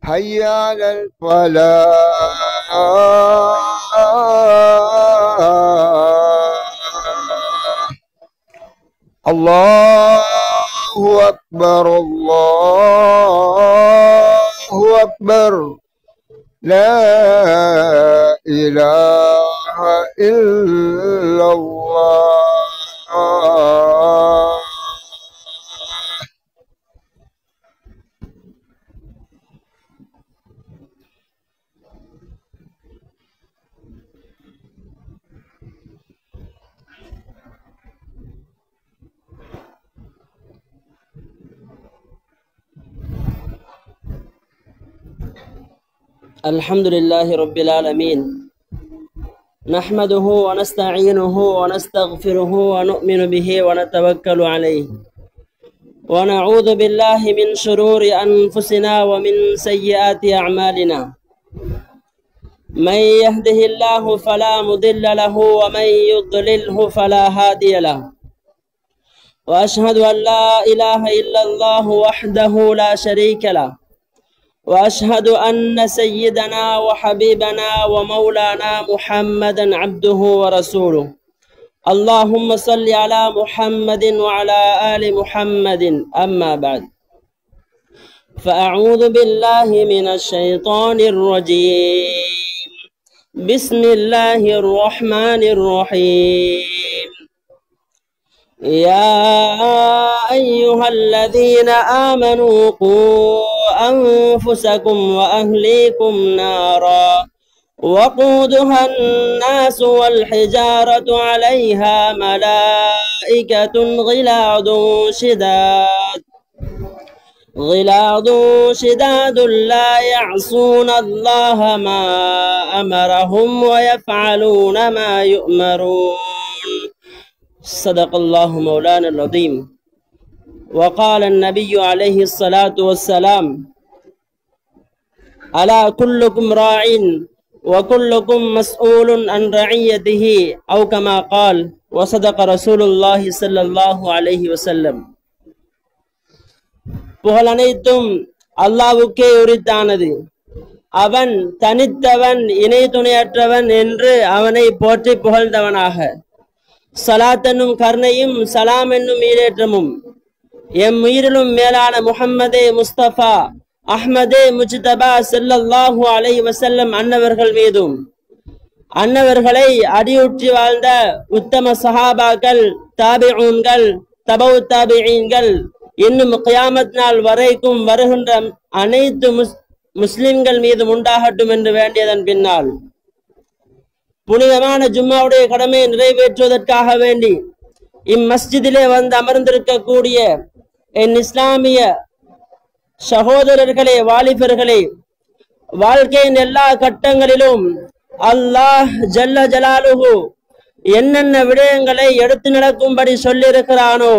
حي على الفلاح الله أكبر الله أكبر لا إله إلا الله. الحمد لله رب العالمين نحمده ونستعينه ونستغفره ونؤمن به ونتوكل عليه ونعوذ بالله من شرور أنفسنا ومن سيئات أعمالنا من يهده الله فلا مضل له ومن يضلله فلا هادي له وأشهد أن لا إله إلا الله وحده لا شريك له وأشهد أن سيدنا وحبيبنا ومولانا محمدا عبده ورسوله. اللهم صل على محمد وعلى آل محمد. أما بعد، فأعوذ بالله من الشيطان الرجيم. بسم الله الرحمن الرحيم. يا أيها الذين آمنوا قوا أنفسكم وأهليكم نارا وقودها الناس والحجارة عليها ملائكة غلاظ شداد لا يعصون الله ما أمرهم ويفعلون ما يؤمرون. صدق الله مولانا العظيم. وقال النبي عليه الصلاة والسلام: ألا كلكم راع وكلكم مسؤول عن رعيته، أو كما قال. وصدق رسول الله صلى الله عليه وسلم. புகழ் அனைத்தும் அல்லாஹ்வுக்கே உரித்தானது. அவன் தனித்தவன், இணை துணையற்றவன் என்று அவனை போற்றி புகழ்ந்தவனாக. சலாத் என்னும் கருணையும் சலாம் என்னும் ஈடேற்றமும் எம் உயிரிலும் மேலான முஹம்மதே முஸ்தபா அஹ்மதே முஜ்தபா ஸல்லல்லாஹு அலைஹி வஸல்லம் அன்னவர்கள் மீதும், அன்னவர்களை அடியுற்றி வாழ்ந்த உத்தம சஹாபாக்கள், தாபிஊன்கள், தபவு தாபிஈன்கள், இன்னும் கியாமத் நாள் வரைக்கும் வருகின்ற அனைத்து முஸ்லிம்கள் மீதும் உண்டாகட்டும் என்று வேண்டியதன் பின்னால், புனிதமான ஜும்மாவுடைய கடமையை நிறைவேற்றுவதற்காக வேண்டி இம்மஸ்ஜிதிலே வந்து அமர்ந்திருக்கக்கூடிய என் இஸ்லாமிய சகோதரர்களே, வாலிபர்களே, வாழ்க்கையின் எல்லா கட்டங்களிலும் அல்லாஹ் ஜல்ல ஜலாலுஹு என்னென்ன விடயங்களை எடுத்து நடக்கும்படி சொல்லியிருக்கிறானோ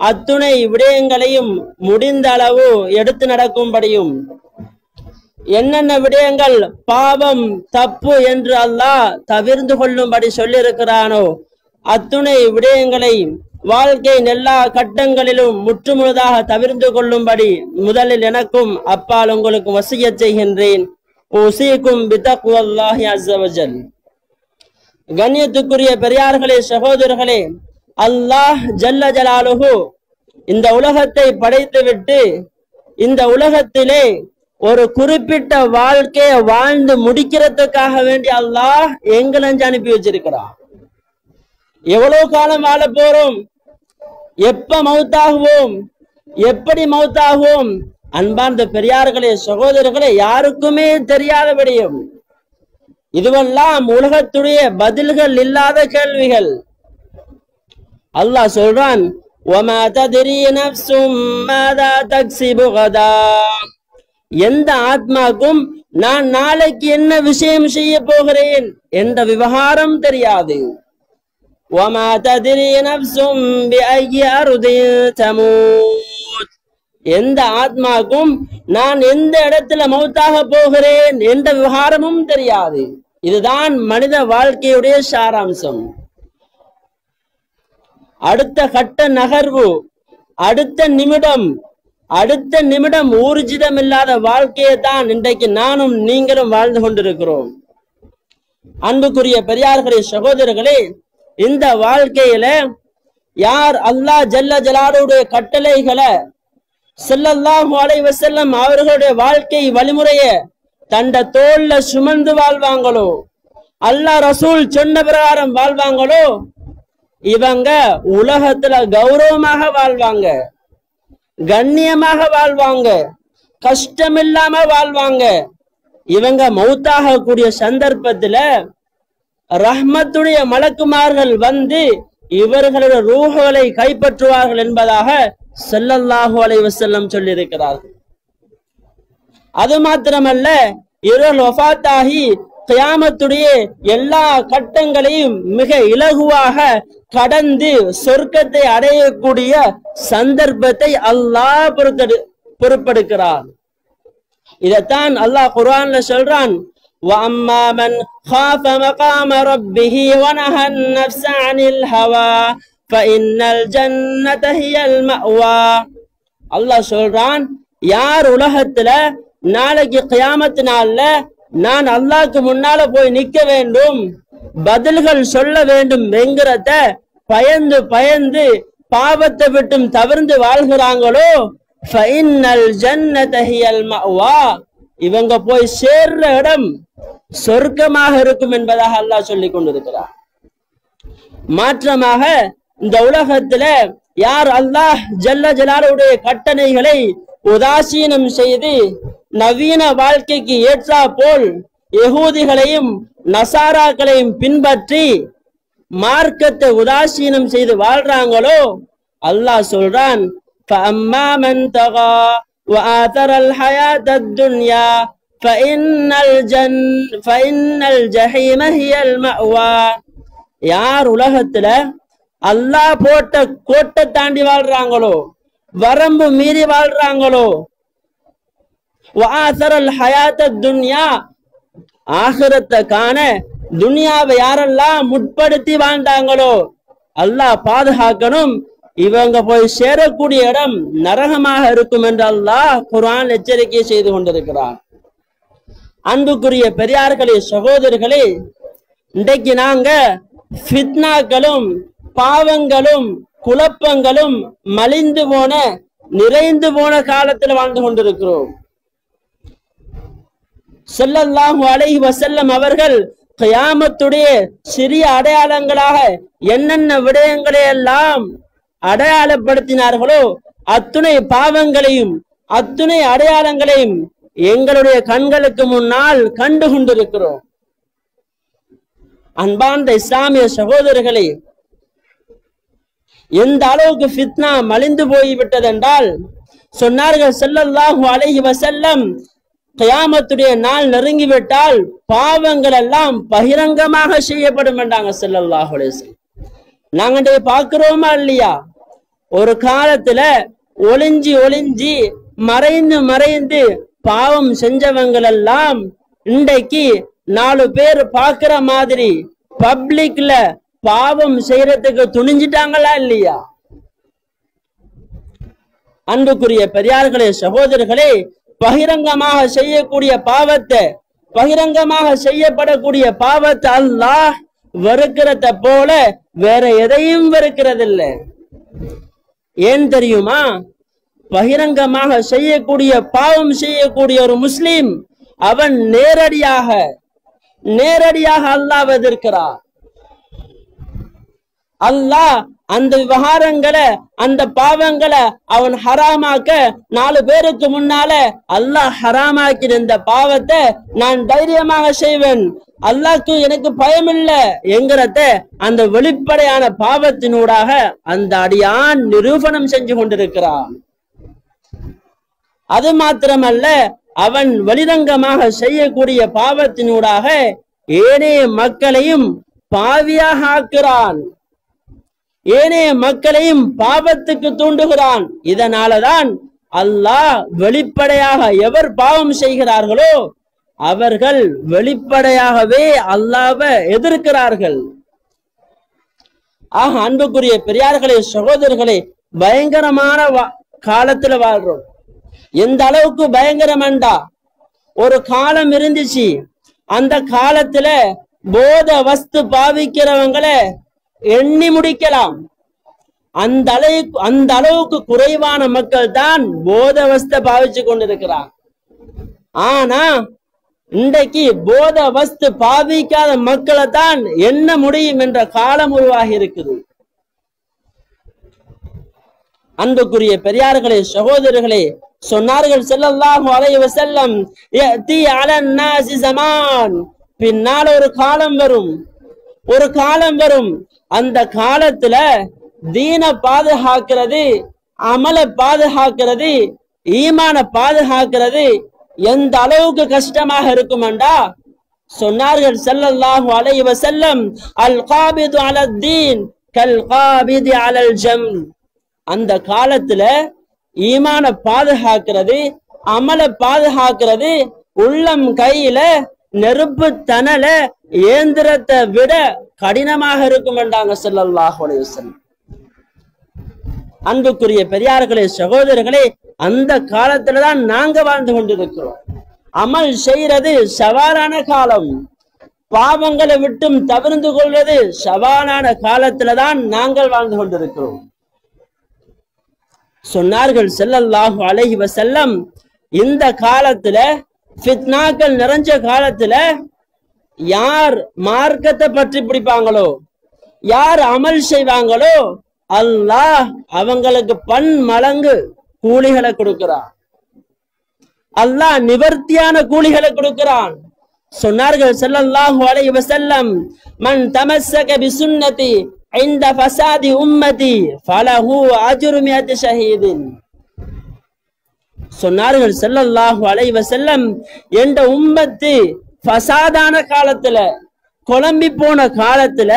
அத்துணை விடயங்களையும் முடிந்த அளவு எடுத்து நடக்கும்படியும், என்னென்ன விடயங்கள் பாவம் தப்பு என்று அல்லாஹ் தவிர்ந்து கொள்ளும்படி சொல்லியிருக்கிறானோ அத்துணை விடயங்களை வாழ்க்கையின் எல்லா கட்டங்களிலும் முற்றுமுழுதாக தவிர்ந்து கொள்ளும்படி முதலில் எனக்கும் அப்பால் உங்களுக்கு வசியத் செய்கின்றேன். உஸீக்கும் பிதக்வல்லாஹி அஸ்ஸ வஜல். கண்ணியத்துக்குரிய பெரியார்களே, சகோதரர்களே, அல்லாஹ் ஜல்ல ஜலாலுஹு இந்த உலகத்தை படைத்துவிட்டு இந்த உலகத்திலே ஒரு குறிப்பிட்ட வாழ்க்கையை வாழ்ந்து முடிக்கிறதுக்காக வேண்டி அல்லாஹ் எங்களை அனுப்பி வச்சிருக்கிறான். எவ்வளவு காலம் வாழ போறோம், எப்ப மௌத்தாகுவோம், எப்படி மௌத்தாகுவோம், அன்பார்ந்த பெரியார்களே, சகோதரர்களே, யாருக்குமே தெரியாத விடயம். இதுவெல்லாம் உலகத்துடைய பதில்கள் இல்லாத கேள்விகள். அல்லாஹ் சொல்றான், وَمَا تَدْرِي نَفْسٌ مَاذَا تَكْسِبُ غَدًا. எந்த ஆத்மாக்கும் நான் நாளைக்கு என்ன விஷயம் செய்ய போகிறேன் என்ற விவகாரம் தெரியாது. وَمَا تَدْرِي نَفْسٌ بِأَيِّ أَرْضٍ تَمُوتُ. எந்த ஆத்மாக்கும் நான் எந்த இடத்துல மௌத்தாக போகிறேன் என்ற விவகாரமும் தெரியாது. இதுதான் மனித வாழ்க்கையுடைய சாராம்சம். அடுத்த கட்ட நகர்வு, அடுத்த நிமிடம் அடுத்த நிமிடம் ஊர்ஜிதம் இல்லாத வாழ்க்கையை தான் இன்றைக்கு நானும் நீங்களும் வாழ்ந்து கொண்டிருக்கிறோம். அன்புக்குரிய பெரியார்களே, சகோதரர்களே, இந்த வாழ்க்கையில யார் அல்லாஹ் ஜல்ல ஜலாலுடைய கட்டளைகளை ஸல்லல்லாஹு அலைஹி வஸல்லம் அவர்களுடைய வாழ்க்கை வழிமுறையை தண்ட தோல்ல சுமந்து வாழ்வாங்களோ, அல்லாஹ் ரசூல் சொன்ன பிரகாரம் வாழ்வாங்களோ, இவங்க உலகத்துல கௌரவமாக வாழ்வாங்க, கண்ணியமாக வாழ்வாங்க, கஷ்டமில்லாம வாழ்வாங்க. இவங்க மௌத்தாக கூடிய சந்தர்ப்பத்துல ரஹ்மத்துடைய மலக்குமார்கள் வந்து இவர்களுடைய ரூஹுகளை கைப்பற்றுவார்கள் என்பதாக ஸல்லல்லாஹு அலைஹி வஸல்லம் சொல்லியிருக்கிறார்கள். அது மாத்திரமல்ல, இவர்கள் வஃபாத்தாகி கியாமத்துடைய எல்லா கட்டங்களையும் மிக இலகுவாக கடந்து சொர்க்கத்தை அடையக்கூடிய சந்தர்ப்பத்தை அல்லாஹ் பொறுப்பெடுக்கிறார். இதைத்தான் அல்லாஹ் குர்ஆன்ல சொல்றான், وَأَمَّا مَنْ خَافَ مَقَامَ رَبِّهِ وَنَهَى النَّفْسَ عَنِ الْهَوَى فَإِنَّ الْجَنَّةَ هِيَ الْمَأْوَى. அல்லாஹ் சொல்றான், யார் உலகத்துல நாளைக்கு கியாமத் நாள்ல நான் அல்லாஹ்க்கு முன்னால போய் நிக்க வேண்டும், பதில்கள் சொல்ல வேண்டும் என்கிறத பயந்து பயந்து பாவத்தை விட்டும் தவிர்த்து வாழ்கிறாங்களோ, ஃபஇன்னல் ஜன்னத ஹியல் மஅவா, இவங்க போய் சேர்ற இடம் சொர்க்கமாக இருக்கும் என்பதாக அல்லாஹ் சொல்லி கொண்டிருக்கிறார். மாற்றமாக இந்த உலகத்துல யார் அல்லாஹ் ஜல்ல ஜலாலுடைய கட்டளைகளை உதாசீனம் செய்து நவீன வாழ்க்கைக்கு ஏற்றா போல் யகூதிகளையும் நசாராக்களையும் பின்பற்றி மார்க்கத்தை உதாசீனம் செய்து வாழ்றாங்களோ, அல்லாஹ் சொல்றான், فَأَمَّا مَنْ طَغَى وَآثَرَ الْحَيَاةَ الدُّنْيَا فَإِنَّ الْجَحِيمَ هِيَ الْمَأْوَى. யார் உலகத்துல அல்லாஹ் போட்ட கோட்டை தாண்டி வாழ்றாங்களோ, வரம்பு மீறி வாழ்றாங்களோ, وَآثَرَ الْحَيَاةَ الدُّنْيَا, ஆகிரத்தை காண துனியாவை யாரெல்லாம் முற்படுத்தி வாழ்ந்தாங்களோ, அல்லாஹ் பாதுகாக்கணும், இவங்க போய் சேரக்கூடிய இடம் நரகமாக இருக்கும் என்று அல்லாஹ் குர்ஆன் எச்சரிக்கை செய்து கொண்டிருக்கிறார். அன்புக்குரிய பெரியார்களே, சகோதரர்களே, இன்றைக்கு நாங்க ஃபித்னாக்களும் பாவங்களும் குழப்பங்களும் மலிந்து போன நிறைந்து போன காலத்தில் வாழ்ந்து கொண்டிருக்கிறோம். ஸல்லல்லாஹு அலைஹி வஸல்லம் அவர்கள் கியாமத்துடைய சிறிய அடையாளங்களாக என்னென்ன விடயங்களை எல்லாம் அடையாளப்படுத்தினார்களோ அத்துணை பாவங்களையும் அத்துணை அடையாளங்களையும் எங்களுடைய கண்களுக்கு முன்னால் கண்டு கொண்டிருக்கிறோம். அன்பார்ந்த இஸ்லாமிய சகோதரர்களே, எந்த அளவுக்கு ஃபித்னா மலிந்து போய்விட்டது என்றால், சொன்னார்கள் ஸல்லல்லாஹு அலைஹி வஸல்லம், கியாமத்துடைய நாள் நெருங்கிவிட்டால் பாவங்கள் எல்லாம் பகிரங்கமாக செய்யப்படும் என்றாங்க ஸல்லல்லாஹு அலைஹி வஸல்லம். நாங்க பார்க்கிறோமா இல்லையா? ஒரு காலத்துல ஒளிஞ்சி ஒளிஞ்சி மறைந்து மறைந்து பாவம் செஞ்சவங்கள் எல்லாம் இன்றைக்கு 4 பேர் பார்க்கிற மாதிரி பப்ளிக்ல பாவம் செய்யறதுக்கு துணிஞ்சிட்டாங்களா இல்லையா? அன்புக்குரிய பெரியார்களே, சகோதரர்களே, பகிரங்கமாக செய்யக்கூடிய பாவத்தை, பகிரங்கமாக செய்யப்படக்கூடிய பாவத்தை அல்லாஹ் வெறுக்கிறத போல வேற எதையும் வெறுக்கிறதில்லை. ஏன் தெரியுமா? பகிரங்கமாக செய்யக்கூடிய பாவம் செய்யக்கூடிய ஒரு முஸ்லிம் அவன் நேரடியாக அல்லாஹ் எதிர்க்கிறார். அல்லாஹ் அந்த விவகாரங்களை அந்த பாவங்களை அவன் ஹராமாக்க 4 பேருக்கு முன்னால அல்லாஹ் ஹராமாக்கிற இந்த பாவத்தை நான் தைரியமாக செய்வேன், அல்லாஹ்க்கு எனக்கு பயம் இல்லை என்கிறத அந்த வெளிப்படையான பாவத்தினூடாக அந்த அடியான் நிரூபணம் செஞ்சு கொண்டிருக்கிறான். அது மாத்திரமல்ல, அவன் வெளிரங்கமாக செய்யக்கூடிய பாவத்தினூடாக ஏனைய மக்களையும் பாவியாக ஆக்குறான், ஏனைய மக்களையும் பாவத்துக்கு தூண்டுகிறான். இதனாலதான் அல்லாஹ் வெளிப்படையாக எவர் பாவம் செய்கிறார்களோ அவர்கள் வெளிப்படையாகவே அல்லாஹ்வை எதிர்க்கிறார்கள். ஆக அன்புக்குரிய பெரியார்களே, சகோதரர்களே, பயங்கரமான காலத்துல வாழ்றோம். எந்த அளவுக்கு பயங்கரமண்டா, ஒரு காலம் இருந்துச்சு, அந்த காலத்துல போத வஸ்து பாவிக்கிறவங்களை எண்ணி முடிக்கலாம். அந்த அளவுக்கு குறைவான மக்கள் தான் போத வஸ்தை பாவிச்சு கொண்டிருக்கிறார். ஆனா இன்றைக்கு போத வஸ்து பாவிக்காத மக்களை தான் எண்ண முடியும் என்ற காலம் உருவாகி இருக்குது. அன்புக்குரிய பெரியார்களே, சகோதரர்களே, சொன்னார்கள் ஸல்லல்லாஹு அலைஹி வஸல்லம், யஅதி அலன் நாஸி ஸமான், பின்னால் ஒரு காலம் வரும். அந்த காலத்துல தீன பாதுகாக்கிறது, அமல பாதுகாக்கிறது, ஈமான பாதுகாக்கிறது எந்த அளவுக்கு கஷ்டமாக இருக்குமெண்டா சொன்னார்கள் ஸல்லல்லாஹு அலைஹி வஸல்லம், அல் காபிது அலல் தீன் கல் காபிதி அலல் ஜம்ர். அந்த காலத்துல ஈமான பாதுகாக்கிறது, அமல பாதுகாக்கிறது உள்ளம் கையில நெருப்பு தணல ஏந்திரத்தை விட கடினமாக இருக்கும் என்றாங்க ஸல்லல்லாஹு அலைஹி வஸல்லம். அன்புக்குரிய பெரியார்களே, சகோதரர்களே, அந்த காலத்துலதான் நாங்க வாழ்ந்து கொண்டிருக்கிறோம். அமல் செய்யறது சவாலான காலம், பாவங்களை விட்டும் தவிர்ந்து கொள்வது சவாலான காலத்துலதான் நாங்கள் வாழ்ந்து கொண்டிருக்கிறோம். சொன்னார்கள் ஸல்லல்லாஹு அலைஹி வஸல்லம், இந்த காலத்துல ஃபித்னாக்கள் நிறைஞ்ச காலத்துல யார் மார்க்கத்தை பற்றி பிடிப்பாங்களோ, யார் அமல் செய்வாங்களோ, அல்லாஹ் அவங்களுக்கு பன்மடங்கு கூலிகளை கொடுக்கிறான். அல்லாஹ் நிவர்த்தியான கூலிகளை கொடுக்கிறான். சொன்னார்கள் ஸல்லல்லாஹு அலைஹி வஸல்லம், மன் தமஸ்ஸக பிசுன்னதி இன்த ஃபஸாதி உம்மதி ஃபலஹு அஜ்ரு மிஅத்தி ஷஹீதின். சொன்னார்கள் ஸல்லல்லாஹு அலைஹி வஸல்லம், என்ற உம்மத்து ஃபசாதான காலத்துல, குழம்பி போன காலத்துல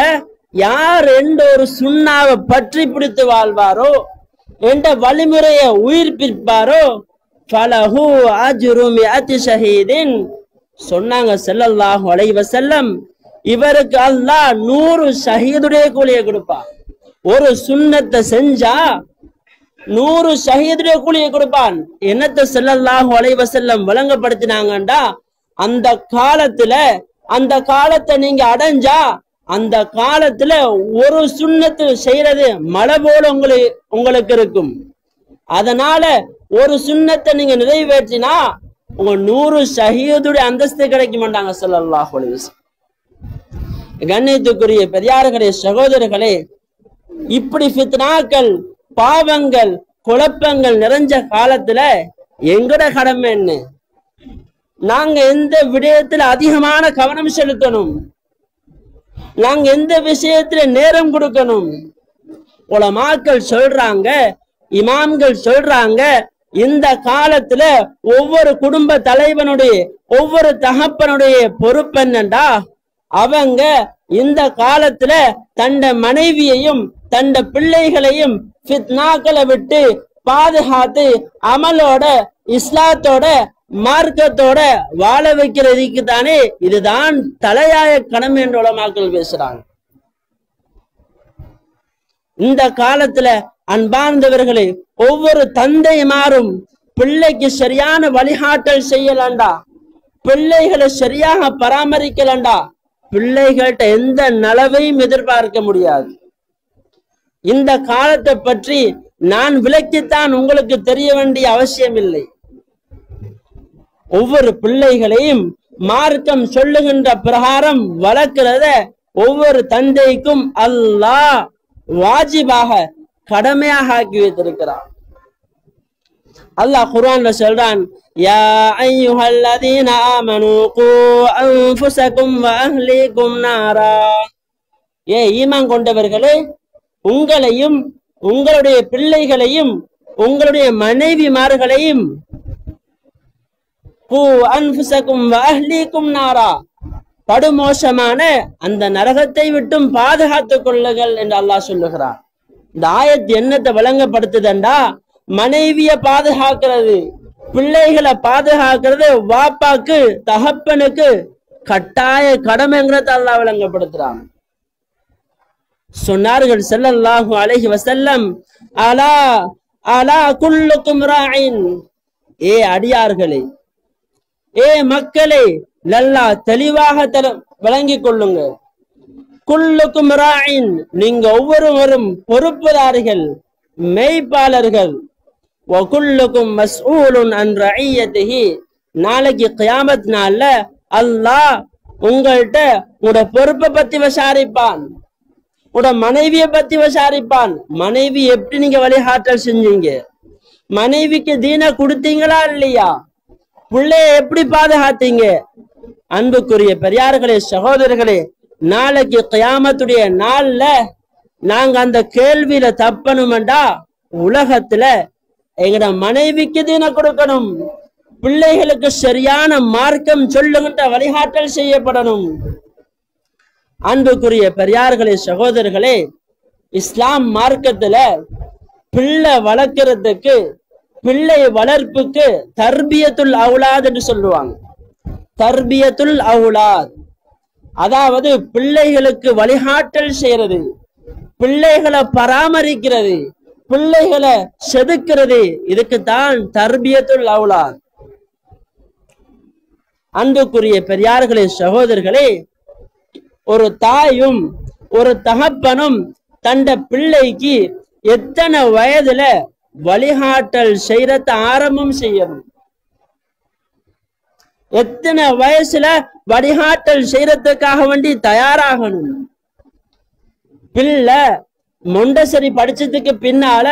யார் என்ற ஒரு சுண்ணாவை பற்றி பிடித்து வாழ்வாரோ, என்ற வழிமுறையை உயிர்ப்பிப்பாரோ, ஃபலஹு அஜ்ரு மிஅத்தி ஷஹீதின். சொன்னாங்க ஸல்லல்லாஹு அலைஹி வஸல்லம், இவருக்கு அல்லாஹ் 100 ஷஹீதுடைய கூலியை கொடுப்பான். ஒரு சுன்னத்தை செஞ்சா 100 ஷஹீதுடைய கூலியை கொடுப்பான். என்னத்தை ஸல்லல்லாஹு அலைஹி வஸல்லம் வழங்கப்படுத்தினாங்கண்டா, அந்த காலத்தை நீங்க அடைஞ்சா, அந்த காலத்துல ஒரு சுன்னத்து செய்யறது மழை போல உங்களுக்கு இருக்கும். அதனால ஒரு சுன்னத்தை நீங்க நிறைவேற்றினா உங்க 100 ஷஹீதுடைய அந்தஸ்து கிடைக்க மாட்டாங்க ஸல்லல்லாஹு அலைஹி வஸல்லம். கண்ணியத்துக்குரிய பெரியார்களே, சகோதரர்களே, இப்படி ஃபித்னாக்கள், பாவங்கள், குழப்பங்கள் நிறைஞ்ச காலத்துல எங்கட கடமை என்ன? நாங்க எந்த விடயத்துல அதிகமான கவனம் செலுத்தணும்? நாங்க எந்த விஷயத்துல நேரம் கொடுக்கணும்? உலமாக்கள் சொல்றாங்க, இமாம்கள் சொல்றாங்க, இந்த காலத்துல ஒவ்வொரு குடும்ப தலைவனுடைய, ஒவ்வொரு தகப்பனுடைய பொறுப்பு என்னண்டா, அவங்க இந்த காலத்துல தண்ட மனைவியையும் தண்ட பிள்ளைகளையும் ஃபித்னாக்களை விட்டு பாதுகாத்து அமலோட, இஸ்லாத்தோட, மார்க்கத்தோட வாழ வைக்கிறதுக்கு தானே இதுதான் தலையாய கடமை என்று உலமாக்கள் பேசுறாங்க. இந்த காலத்துல அன்பார்ந்தவர்களே, ஒவ்வொரு தந்தைமாரும் பிள்ளைக்கு சரியான வழிகாட்டல் செய்யலாண்டா, பிள்ளைகளை சரியாக பராமரிக்கலாண்டா, பிள்ளைகள்கிட்ட எந்த நலவையும் எதிர்பார்க்க முடியாது. இந்த காலத்தை பற்றி நான் விளக்கித்தான் உங்களுக்கு தெரிய வேண்டிய அவசியம் இல்லை. ஒவ்வொரு பிள்ளைகளையும் மார்க்கம் சொல்லுகின்ற பிரகாரம் வளர்க்கிறத ஒவ்வொரு தந்தைக்கும் அல்லாஹ் வாஜிபாக, கடமையாக ஆக்கி வைத்திருக்கிறான். அல்லாஹ் குர்ஆன்ல சொல்றான், யா அய்யுஹல்லதீன ஆமனூ கூ அன்ஃபுஸகும் வ அஹ்லீகும் நாரா. ஏ ஈமான் கொண்டவர்களே, உங்களையும் உங்களுடைய பிள்ளைகளையும் உங்களுடைய மனைவிமார்களையும் கூ அன்ஃபுஸகும் வ அஹ்லீகும் நாரா, படுமோசமான அந்த நரகத்தை விட்டும் பாதுகாத்துக் கொள்ளுங்கள் என்று அல்லாஹ் சொல்லுகிறார். இந்த ஆயத்து என்னத்தை வழங்கப்படுத்துதண்டா, மனைவிய பாதுகாக்கிறது, பிள்ளைகளை பாதுகாக்கிறது வாப்பாக்கு, தகப்பனுக்கு கட்டாய கடமைங்கிறத அல்லாஹ் விளங்கப்படுத்துறான். சொன்னார்கள் ஸல்லல்லாஹு அலைஹி வஸல்லம், அலா அலா குல்லுக்கும் ராயின், ஏ அடியார்களே, ஏ மக்களே, நல்லா தெளிவாக விளங்கிக் கொள்ளுங்க. குல்லுக்கும் ராயின், நீங்க ஒவ்வொருவரும் பொறுப்புதாரிகள், மெய்ப்பாளர்கள். வகுல்லுக்கும் மஸ்ஊலுன் அன் ரஇய்யதிஹி, நாளைக்கு கியாமத் நாள்ல அல்லாஹ் உங்கள்கிட்ட உங்களோட பொறுப்பை பத்தி விசாரிப்பான், உங்களோட மனைவியை பத்தி விசாரிப்பான். மனைவி எப்படி நீங்க வழிகாட்டல் செஞ்சீங்க, மனைவிக்கு தீன கொடுத்தீங்களா இல்லையா, பிள்ளைய எப்படி பாதுகாத்தீங்க? அன்புக்குரிய பெரியார்களே, சகோதரர்களே, நாளைக்கு கியாமத்துடைய நாள்ல நாங்க அந்த கேள்வியில தப்பணும்டா, உலகத்துல எங்கட மனைவிக்கு தீன கொடுக்கணும், பிள்ளைகளுக்கு சரியான மார்க்கம் சொல்லுகின்ற வழிகாட்டல் செய்யப்படணும். அன்புக்குரிய பெரியார்களே, சகோதரர்களே, இஸ்லாம் மார்க்கத்துல பிள்ளை வளர்க்கறதுக்கு, பிள்ளை வளர்ப்புக்கு தர்பியத்துல் அவுலாத் என்று சொல்லுவாங்க. தர்பியத்துல் அவுலாத், அதாவது பிள்ளைகளுக்கு வழிகாட்டல் செய்யறது, பிள்ளைகளை பராமரிக்கிறது, பிள்ளைகளை செதுக்கிறது, இதுக்குத்தான் தர்பியத்துல் அவுலாத். அன்புக்குரிய பெரியார்களே, சகோதரர்களே, ஒரு தாயும் ஒரு தகப்பனும் தண்ட பிள்ளைக்கு எத்தனை வயதுல வழிகாட்டல் செய்யறத ஆரம்பம் செய்யணும், எத்தனை வயசுல வழிகாட்டல் செய்யறதுக்காக வேண்டி தயாராகணும். பிள்ளை மொண்டசரி படிச்சதுக்கு பின்னால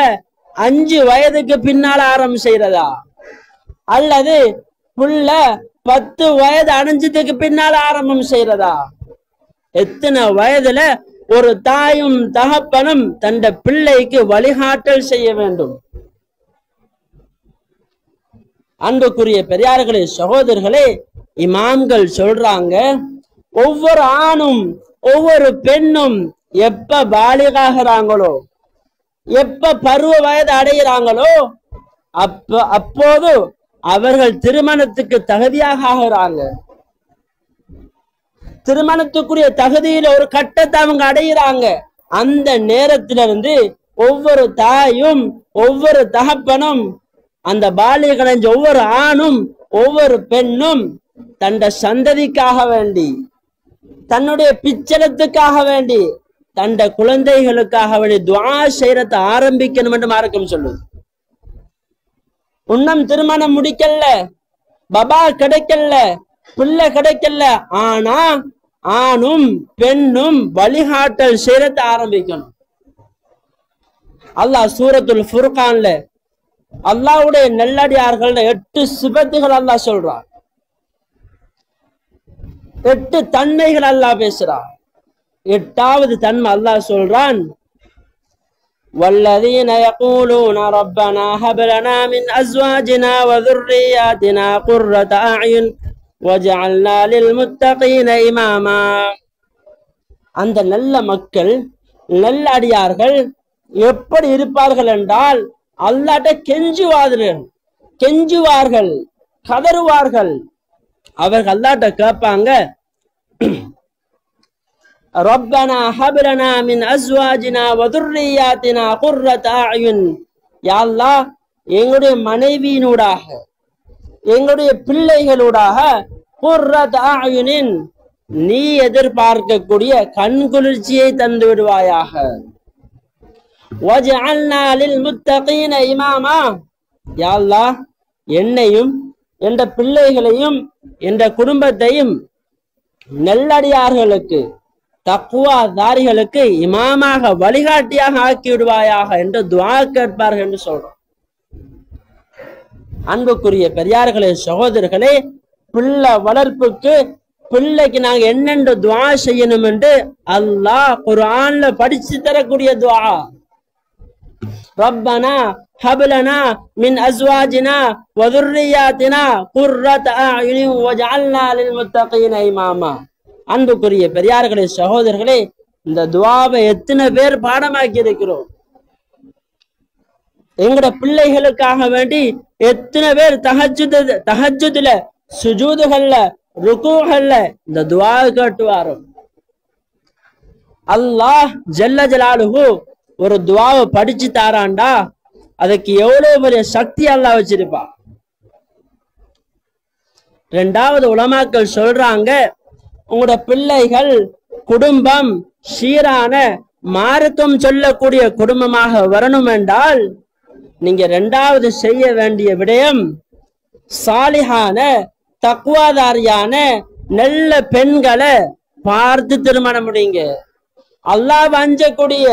5 வயதுக்கு பின்னால ஆரம்பம் செய்யறதா, அல்லது புள்ள 10 வயது அடைஞ்சதுக்கு பின்னால ஆரம்பம் செய்யறதா? எத்தனை வயதுல ஒரு தாயும் தகப்பனும் தந்த பிள்ளைக்கு வழிகாட்டல் செய்ய வேண்டும். அன்புக்குரிய பெரியார்களே, சகோதரர்களே, இமாம்கள் சொல்றாங்க, ஒவ்வொரு ஆணும் ஒவ்வொரு பெண்ணும் எப்ப பாலிகாகிறாங்களோ, எப்ப பருவ வயது அடைகிறாங்களோ, அப்போது அவர்கள் திருமணத்துக்கு தகுதியாக ஆகிறாங்க. திருமணத்துக்குரிய தகுதியில ஒரு கட்டத்தை அவங்க அடைகிறாங்க. அந்த நேரத்திலிருந்து ஒவ்வொரு தாயும் ஒவ்வொரு தகப்பனும், அந்த பாலிகளைஞ்ச ஒவ்வொரு ஆணும் ஒவ்வொரு பெண்ணும் தண்ட சந்ததிக்காக வேண்டி, தன்னுடைய பிச்சலத்துக்காக வேண்டி, தண்ட குழந்தைகளுக்காக வேண்டி துஆ செய்யறத ஆரம்பிக்கணும் என்று மார்க்கம் சொல்லுது. இன்னும் திருமணம் முடிக்கல, பபா கிடைக்கல, பிள்ளை கிடைக்கல, ஆனா ஆணும் பெண்ணும் வழிகாட்டல் செய்யறத ஆரம்பிக்கணும். அல்லாஹ் சூரத்துல் ஃபுர்கான்ல அல்லாஹ்வுடைய நல்லடியார்கள் 8 சிபத்துகள் அல்லாஹ் சொல்றான், 8 தன்மைகள் அல்லாஹ் பேசுறான். 8வது தன்மை அல்லாஹ் சொல்றான், والذين يقولون ربنا هب لنا من أزواجنا وذرياتنا قرة أعين وجعلنا للمتقين إماما. அந்த நல்ல மக்கள், நல்ல அடியார்கள் எப்படி இருப்பார்கள் என்றால், அல்லாஹ்ட்ட கெஞ்சுவார்கள், கதறுவார்கள். அவர்கள் அல்லாஹ்ட்ட கேட்பாங்க, ரப்பனா ஹப் லனா மின் அஸ்வாஜினா வ துர்ரியாத்தினா குர்ரத அயுன். யா அல்லாஹ், எங்களுடைய மனைவியினூடாக, எங்களுடைய பிள்ளைகளூடாக குர்ரத அயுனின், நீ எதிர்பார்க்கக்கூடிய கண்குளிர்ச்சியை தந்து விடுவாயாக. வஜஅல்னா லில் முத்தகீன இமாமா. யா அல்லாஹ், என்னையும் என்ற பிள்ளைகளையும் என்ற குடும்பத்தையும் நல்லடியார்களுக்கு, தக்வாதாரிகளுக்கு இமாமாக வழிகாட்டியாக ஆக்கி விடுவாயாக என்று துஆ கேட்பார்கள் என்று சொல்றோம். அன்புக்குரிய பெரியார்களே, சகோதரர்களே, பிள்ளை வளர்ப்புக்கு பிள்ளைக்கு நாங்க என்னென்று துஆ செய்யணும் என்று அல்லாஹ் குர்ஆன்ல படிச்சு தரக்கூடிய துஆ. ரப்பனா ஹப் லனா மின் அஸ்வாஜினா வ துர்ரியாத்தினா குர்ரத அயுனின் வஜஅல்னா லில் முத்தகீன இமாமா. அன்புக்குரிய பெரியார்களே, சகோதரர்களே, இந்த துஆவை எத்தனை பேர் பாடமாக்கி இருக்கிறோம்? எங்கட பிள்ளைகளுக்காக வேண்டி எத்தனை பேர் தஹஜ்ஜுதுல, சுஜூதுகள்ல, ருக்கூஹல்ல இந்த துஆ கேட்டுவாரோ? அல்லாஹ் ஜல்ல ஜலாலுஹு ஒரு துஆவை படிச்சு தாராண்டா, அதுக்கு எவ்வளவு பெரிய சக்தி அல்லாஹ் வச்சிருப்பா. ரெண்டாவது உலமாக்கள் சொல்றாங்க, உங்களோட பிள்ளைகள் குடும்பம் சீரான மார்க்கம் சொல்லக்கூடிய குடும்பமாக வரணும் என்றால் நீங்க ரெண்டாவது செய்ய வேண்டிய விடயம் சாலிஹான தக்வாதாரியான நல்ல பெண்களை பார்த்து திருமணம் முடியுங்க. அல்லாஹ் அஞ்சக்கூடிய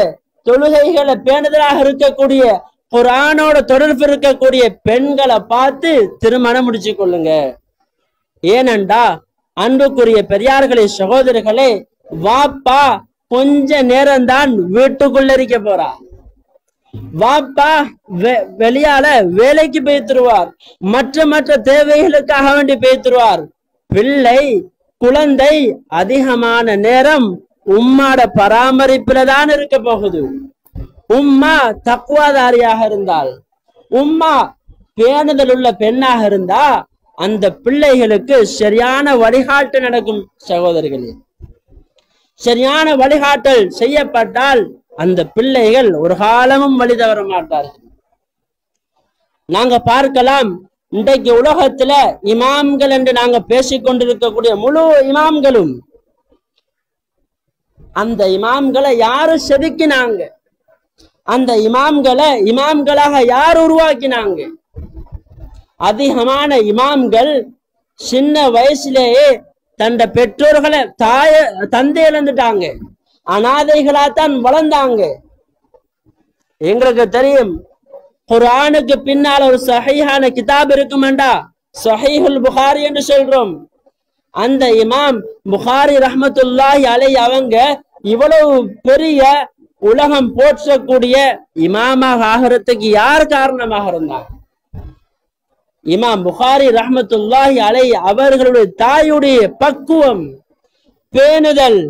தொழுகைகளை பேணுதலாக இருக்கக்கூடிய குர்ஆனோட தொடர்பு இருக்கக்கூடிய பெண்களை பார்த்து திருமணம் முடிச்சு கொள்ளுங்க. ஏனென்றா அன்புக்குரிய பெரியார்களே சகோதரர்களே, வாப்பா கொஞ்ச நேரம் தான் வீட்டுக்குள்ள இருக்க போறா. வாப்பா வெளியால வேலைக்கு போய்த்துருவார், மற்ற தேவைகளுக்காக வேண்டி போய்த்துருவார். பிள்ளை குழந்தை அதிகமான நேரம் உம்மாட பராமரிப்புல தான் இருக்க போகுது. உம்மா தக்வாதாரியாக இருந்தால், உம்மா பேணுதல் உள்ள பெண்ணாக இருந்தா அந்த பிள்ளைகளுக்கு சரியான வழிகாட்டு நடக்கும். சகோதரர்களே, சரியான வழிகாட்டல் செய்யப்பட்டால் அந்த பிள்ளைகள் ஒரு காலமும் வழி தவற மாட்டார்கள். நாங்க பார்க்கலாம், இன்றைக்கு உலகத்துல இமாம்கள் என்று நாங்க பேசிக்கொண்டிருக்கக்கூடிய முழு இமாம்களும் அந்த இமாம்களை யாரு செதுக்கினாங்க? அந்த இமாம்களை இமாம்களாக யார் உருவாக்கினாங்க? அதிகமான இமாம்கள் சின்ன வயசுலேயே தந்த பெற்றோர்களை தந்தை இழந்துட்டாங்க, அனாதைகளாத்தான் வளர்ந்தாங்க. எங்களுக்கு தெரியும், குர்ஆனுக்கு பின்னால் ஒரு சஹீஹான கிதாப் இருக்குமெண்டா சஹீஹுல் புகாரி என்று சொல்றோம். அந்த இமாம் புகாரி ரஹ்மத்துல்லாஹி அலைஹி அவங்க இவ்வளவு பெரிய உலகம் போற்றக்கூடிய இமாமாக ஆகிறதுக்கு யார் காரணமாக இருந்தாங்க? இமாம் புகாரி ரஹ்மத்துல்லாஹி அலைஹி அவர்களுடைய தாயுடைய பக்குவம், பேணுதல்,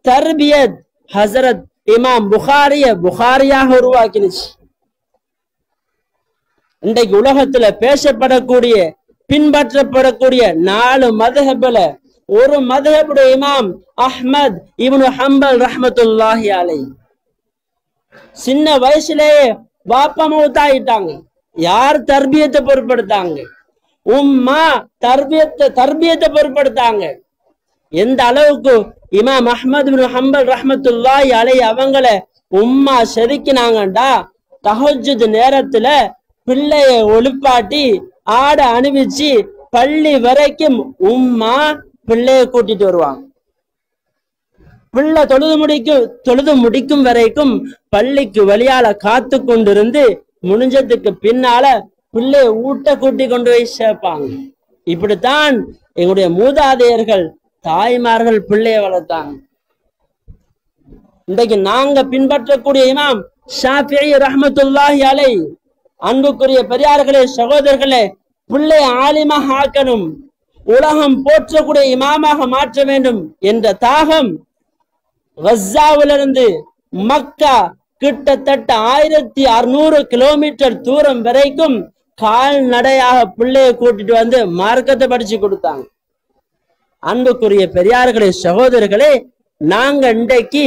தர்பியத் ஹசரத் இமாம் புகாரியாக உருவாக்கினுச்சு. இன்றைக்கு உலகத்துல பேசப்படக்கூடிய பின்பற்றப்படக்கூடிய 4 மதுஹப்ல ஒரு மதுஹபுடைய இமாம் அஹ்மத் இப்னு ஹம்பல் ரஹ்மத்துல்லாஹி அலைஹி சின்ன வயசுலேயே வாப்பா மௌத்தாயிட்டாங்க. யார் தர்பியத்தை பொருட்படுத்தாங்க? உம்மா தர்பியத்தை பொருட்படுத்தாங்க. எந்த அளவுக்கு இமாம் அஹ்மத் இப்னு ஹம்பல் ரஹ்மத்துல்லாஹி அலைஹி அவங்கள உம்மா செதுக்கினாங்கண்டா, தஹஜ்ஜுத் நேரத்துல பிள்ளைய ஒளிப்பாட்டி ஆட அணிவிச்சு பள்ளி வரைக்கும் உம்மா பிள்ளைய கூட்டிட்டு வருவாங்க. பிள்ளை தொழுது முடிக்கும் வரைக்கும் பள்ளிக்கு வெளியால காத்து கொண்டிருந்து முடிஞ்சதுக்கு பின்னால பிள்ளைய ஊட்ட கூட்டி கொண்டு போய் சேர்ப்பாங்க. இப்படித்தான் எங்களுடைய மூதாதையர்கள் தாய்மார்கள் பிள்ளைய வளர்த்தாங்க. இன்றைக்கு நாங்க பின்பற்றக்கூடிய இமாம் ஷாஃபிஈ ரஹ்மத்துல்லாஹி அலைஹி, அன்புக்குரிய பெரியார்களே சகோதரர்களே, பிள்ளை ஆலிமாக ஆக்கணும், உலகம் போற்றக்கூடிய இமாமாக மாற்ற வேண்டும் என்ற தாகம் கஸாவிலிருந்து மக்கா கிட்டத்தட்ட 1600 கிலோமீட்டர் தூரம் வரைக்கும் கால்நடையாக பிள்ளையை கூட்டிட்டு வந்து மார்க்கத்தை படிச்சு கொடுத்தாங்க. அன்புக்குரிய பெரியார்களே சகோதரர்களே, நாங்க இன்றைக்கு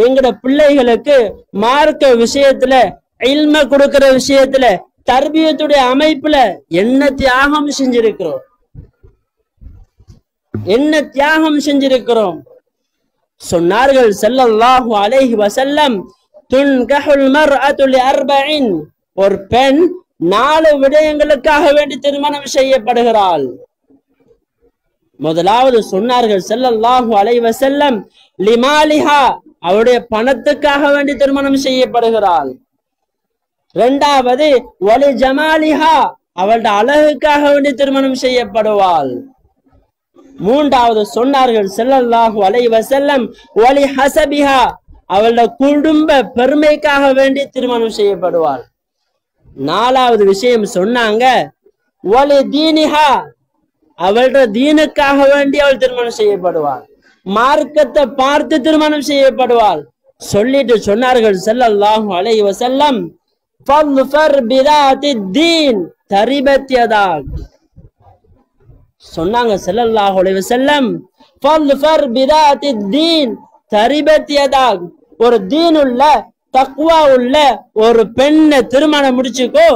எங்கட பிள்ளைகளுக்கு மார்க்க விஷயத்துல, இல்ம கொடுக்கிற விஷயத்துல, தர்பியத்துடைய அமைப்புல என்ன தியாகம் செஞ்சிருக்கிறோம், என்ன தியாகம் செஞ்சிருக்கிறோம். சொன்னார்கள் ஸல்லல்லாஹு அலைஹி வஸல்லம், துன்கஹுல் மர்அத்து லிஅர்பஇன், ஒரு பெண் 4 விடயங்களுக்காக வேண்டி திருமணம் செய்யப்படுகிறாள். முதலாவது சொன்னார்கள் ஸல்லல்லாஹு அலைஹி வஸல்லம், லிமாலிஹா, அவருடைய பணத்துக்காக வேண்டி திருமணம் செய்யப்படுகிறாள். இரண்டாவது வலி ஜமாலிஹா, அவளுடைய அழகுக்காக வேண்டி திருமணம் செய்யப்படுவாள். மூன்றாவது சொன்னார்கள் ஸல்லல்லாஹு அலைஹி வஸல்லம், வலி ஹஸபிஹா, அவளுடைய குடும்ப பெருமைக்காக வேண்டி திருமணம் செய்யப்படுவாள். நாலாவது விஷயம் சொன்னாங்க, வலி தீனிஹா, அவளுடைய தீனுக்காக வேண்டி அவள் திருமணம் செய்யப்படுவாள், மார்க்கத்தை பார்த்து திருமணம் செய்யப்படுவாள். சொல்லிட்டு சொன்னார்கள் ஸல்லல்லாஹு அலைஹி வஸல்லம், ஃபல்ஃபர் பிதாத்தி தீன் தரிபத் யதாக், சொன்னாங்க ஸல்லல்லாஹு அலைஹி வஸல்லம், ஃபல்ஃபர் பிதாத்தி தீன் தரிபத் யதாக், ஒரு தீனுள்ள தக்வா உள்ள ஒரு பெண்ணை திருமணம் முடிச்சுக்கோ,